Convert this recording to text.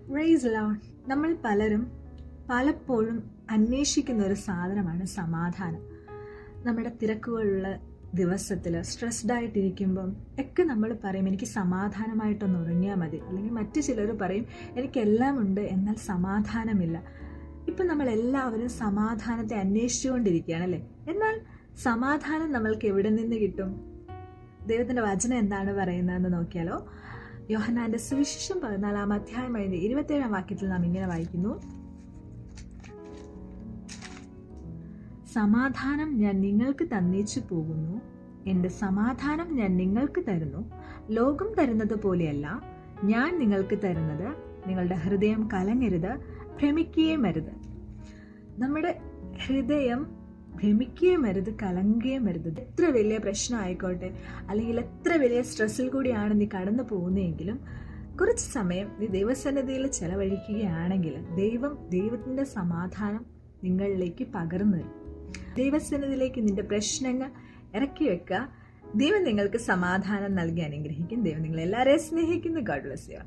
Praise Lord. നമ്മൾ പലപ്പോഴും അന്വേഷിക്കുന്ന ഒരു സാധനമാണ് സമാധാനം. നമ്മുടെ തിരക്കുകളുള്ള ദിവസത്തിൽ സ്ട്രെസ്ഡ് ആയിട്ടിരിക്കുമ്പം ഒക്കെ നമ്മൾ പറയും എനിക്ക് സമാധാനമായിട്ടൊന്ന് ഉറങ്ങിയാൽ മതി, അല്ലെങ്കിൽ മറ്റു ചിലർ പറയും എനിക്കെല്ലാം ഉണ്ട് എന്നാൽ സമാധാനമില്ല. ഇപ്പം നമ്മളെല്ലാവരും സമാധാനത്തെ അന്വേഷിച്ചുകൊണ്ടിരിക്കുകയാണ് അല്ലേ? എന്നാൽ സമാധാനം നമ്മൾക്ക് എവിടെ നിന്ന് കിട്ടും? ദൈവത്തിൻ്റെ വചനം എന്താണ് പറയുന്നതെന്ന് നോക്കിയാലോ. യോഹന്നാന്റെ സുവിശേഷം 14-ാം അധ്യായം 27-ാം വാക്യത്തിൽ നാം ഇങ്ങനെ വായിക്കുന്നു: സമാധാനം ഞാൻ നിങ്ങൾക്ക് തന്നേച്ചു പോകുന്നു, എൻ്റെ സമാധാനം ഞാൻ നിങ്ങൾക്ക് തരുന്നു. ലോകം തരുന്നത് പോലെയല്ല ഞാൻ നിങ്ങൾക്ക് തരുന്നത്. നിങ്ങളുടെ ഹൃദയം കലങ്ങരുത്, ഭ്രമിക്കുകയും അരുത്. നമ്മുടെ ഹൃദയം ഭ്രമിക്കുകയും അരുത്, കലങ്ങുകയും അരുത്. എത്ര വലിയ പ്രശ്നം ആയിക്കോട്ടെ, അല്ലെങ്കിൽ എത്ര വലിയ സ്ട്രെസ്സിൽ കൂടിയാണ് നീ കടന്നു പോകുന്നതെങ്കിലും കുറച്ച് സമയം നീ ദൈവസന്നിധിയിൽ ചെലവഴിക്കുകയാണെങ്കിൽ ദൈവത്തിൻ്റെ സമാധാനം നിങ്ങളിലേക്ക് പകർന്നു തരും. ദൈവസന്നിധിയിലേക്ക് നിന്റെ പ്രശ്നങ്ങൾ ഇറക്കി വെക്കുക. ദൈവം നിങ്ങൾക്ക് സമാധാനം നൽകി അനുഗ്രഹിക്കും. ദൈവം നിങ്ങളെല്ലാവരെയും സ്നേഹിക്കുന്നു. God bless you.